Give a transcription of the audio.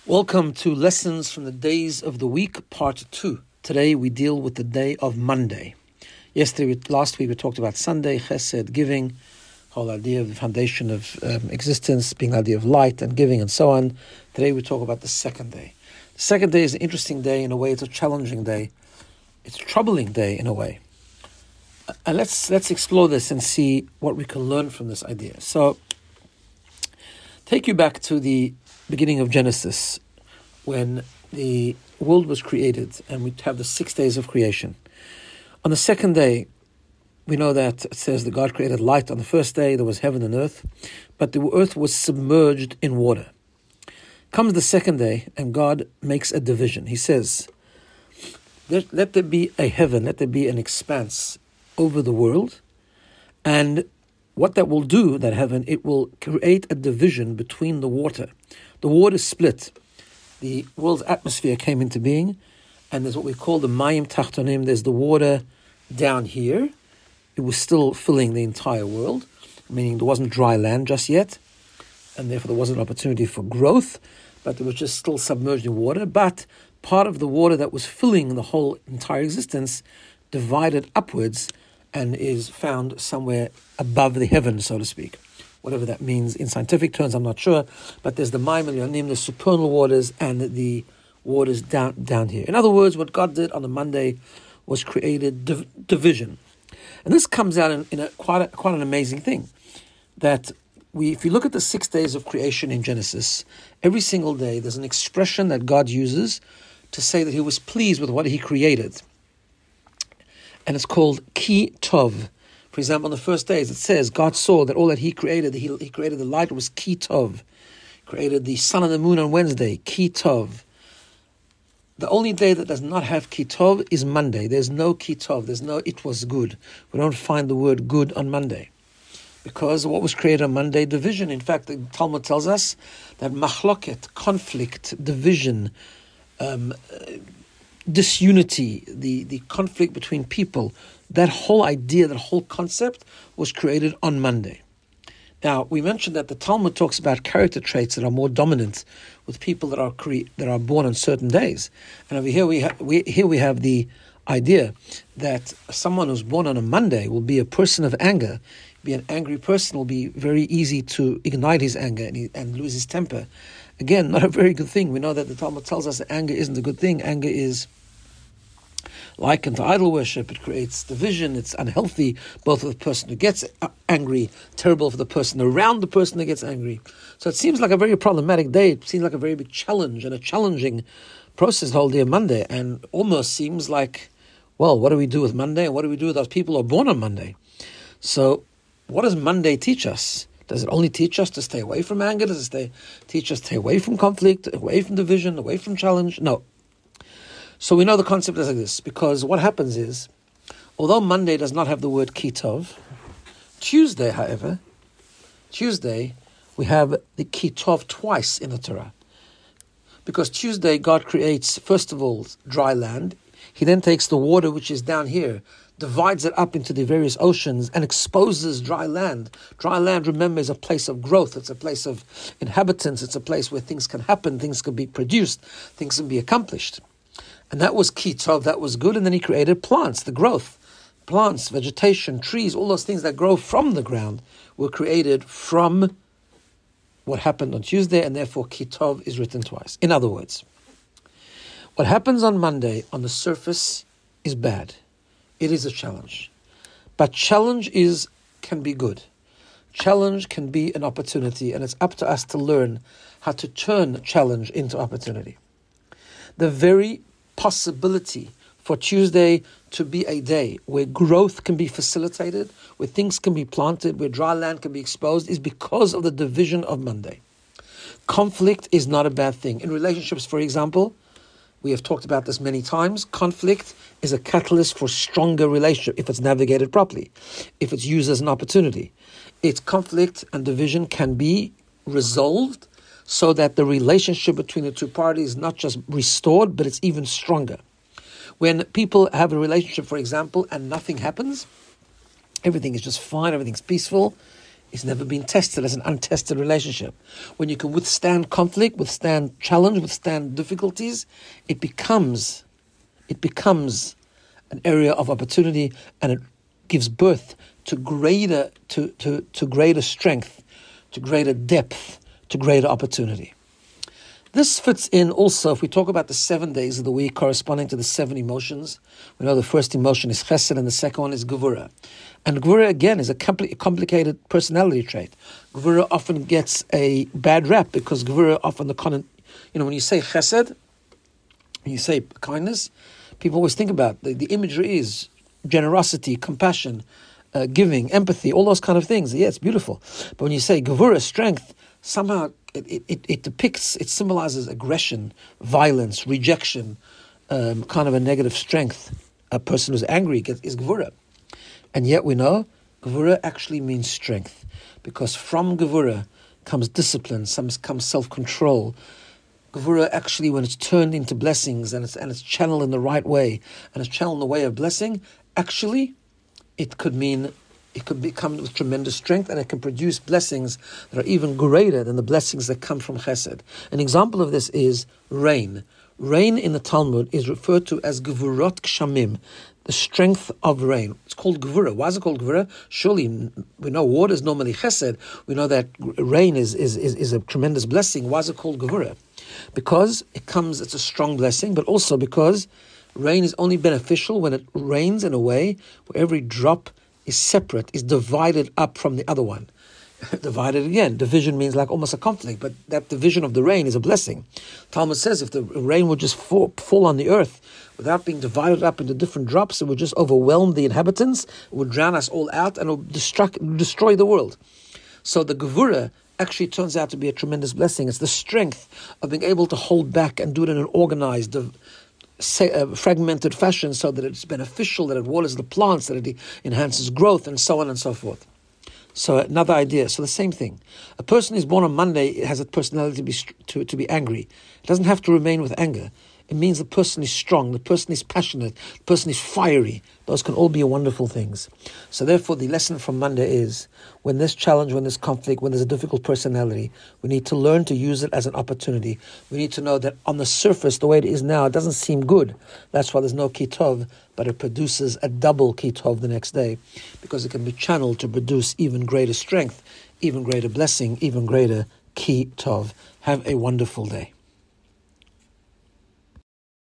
Welcome to Lessons from the Days of the Week, Part 2. Today we deal with the day of Monday. Last week we talked about Sunday, Chesed, giving, whole idea of the foundation of existence, being the idea of light and giving and so on. Today we talk about the second day. The second day is an interesting day in a way. It's a challenging day. It's a troubling day in a way. And let's explore this and see what we can learn from this idea. So, take you back to the beginning of Genesis, when the world was created, and we have the 6 days of creation. On the second day, we know that it says that God created light. On the first day, there was heaven and earth, but the earth was submerged in water. Comes the second day, and God makes a division. He says, let there be a heaven, let there be an expanse over the world, and what that will do, that heaven, it will create a division between the water. The water split. The world's atmosphere came into being, and there's what we call the Mayim Tachtonim. There's the water down here. It was still filling the entire world, meaning there wasn't dry land just yet, and therefore there wasn't an opportunity for growth, but it was just still submerged in water. But part of the water that was filling the whole entire existence divided upwards and is found somewhere above the heavens, so to speak. Whatever that means in scientific terms, I'm not sure. But there's the Mayim Elyonim, the supernal waters, and the waters down here. In other words, what God did on the Monday was created division. And this comes out in quite an amazing thing. That if you look at the 6 days of creation in Genesis, every single day there's an expression that God uses to say that he was pleased with what he created. And it's called Ki Tov. For example, on the first days, it says, God saw that all that he created, he created the light, was Ki Tov. He created the sun and the moon on Wednesday, Ki Tov. The only day that does not have Ki Tov is Monday. There's no Ki Tov. There's no it was good. We don't find the word good on Monday. Because what was created on Monday? Division. In fact, the Talmud tells us that machloket, conflict, division, disunity, the conflict between people, that whole idea, that whole concept was created on Monday. Now, we mentioned that the Talmud talks about character traits that are more dominant with people that are born on certain days. And over here we have the idea that someone who's born on a Monday will be a person of anger, be an angry person, will be very easy to ignite his anger and lose his temper. Again, not a very good thing. We know that the Talmud tells us that anger isn't a good thing. Anger is likened to idol worship. It creates division. It's unhealthy, both for the person who gets angry, terrible for the person around the person who gets angry. So it seems like a very problematic day. It seems like a very big challenge and a challenging process the whole day of Monday, and almost seems like, well, what do we do with Monday, and what do we do with those people who are born on Monday? So what does Monday teach us? Does it only teach us to stay away from anger? Does it teach us to stay away from conflict, away from division, away from challenge? No. So we know the concept is like this, because what happens is, although Monday does not have the word Ki Tov, Tuesday, however, we have the Ki Tov twice in the Torah. Because Tuesday, God creates, first of all, dry land. He then takes the water which is down here, divides it up into the various oceans, and exposes dry land. Dry land, remember, is a place of growth. It's a place of inhabitants. It's a place where things can happen, things can be produced, things can be accomplished. And that was Ki Tov, that was good. And then he created plants, the growth. Plants, vegetation, trees, all those things that grow from the ground were created from what happened on Tuesday, and therefore Ki Tov is written twice. In other words, what happens on Monday on the surface is bad. It is a challenge. But challenge can be good. Challenge can be an opportunity, and it's up to us to learn how to turn challenge into opportunity. The very possibility for Tuesday to be a day where growth can be facilitated, where things can be planted, where dry land can be exposed, is because of the division of Monday. Conflict is not a bad thing. In relationships, for example, we have talked about this many times. Conflict is a catalyst for stronger relationship if it's navigated properly, if it's used as an opportunity. Its conflict and division can be resolved so that the relationship between the two parties is not just restored, but it's even stronger. When people have a relationship, for example, and nothing happens, everything is just fine, everything's peaceful, It's never been tested as an untested relationship. When you can withstand conflict, withstand challenge, withstand difficulties, it becomes an area of opportunity, and it gives birth to greater strength, to greater depth, to greater opportunity. This fits in also, if we talk about the 7 days of the week corresponding to the 7 emotions. We know the first emotion is chesed and the second one is gevura. And gevura, again, is a complicated personality trait. Gevura often gets a bad rap because gevura often when you say chesed, when you say kindness, people always think about the imagery is generosity, compassion, giving, empathy, all those kind of things. Yeah, it's beautiful. But when you say gevura, strength, somehow it depicts, it symbolizes aggression, violence, rejection, kind of a negative strength. A person who's angry is gevura. And yet we know gevura actually means strength, because from gevura comes discipline, comes self-control. Gevura actually, when it's turned into blessings and it's channeled in the right way, and it's channeled in the way of blessing, actually it could become with tremendous strength, and it can produce blessings that are even greater than the blessings that come from chesed. An example of this is rain. Rain in the Talmud is referred to as gevurot kshamim, the strength of rain. It's called gevura. Why is it called gevura? Surely we know water is normally chesed. We know that rain is a tremendous blessing. Why is it called gevura? Because it's a strong blessing, but also because rain is only beneficial when it rains in a way where every drop is separate, is divided up from the other one. Divided again. Division means like almost a conflict, but that division of the rain is a blessing. Talmud says if the rain would just fall on the earth without being divided up into different drops, it would just overwhelm the inhabitants, it would drown us all out, and it would destroy the world. So the gevura actually turns out to be a tremendous blessing. It's the strength of being able to hold back and do it in an organized, fragmented fashion so that it's beneficial, that it waters the plants, that it enhances growth, and so on and so forth. So another idea. So the same thing. A person who's born on Monday has a personality to be angry. It doesn't have to remain with anger. It means the person is strong, the person is passionate, the person is fiery. Those can all be wonderful things. So therefore the lesson from Monday is, when there's challenge, when there's conflict, when there's a difficult personality, we need to learn to use it as an opportunity. We need to know that on the surface, the way it is now, it doesn't seem good. That's why there's no kitov, but it produces a double kitov the next day, because it can be channeled to produce even greater strength, even greater blessing, even greater kitov. Have a wonderful day.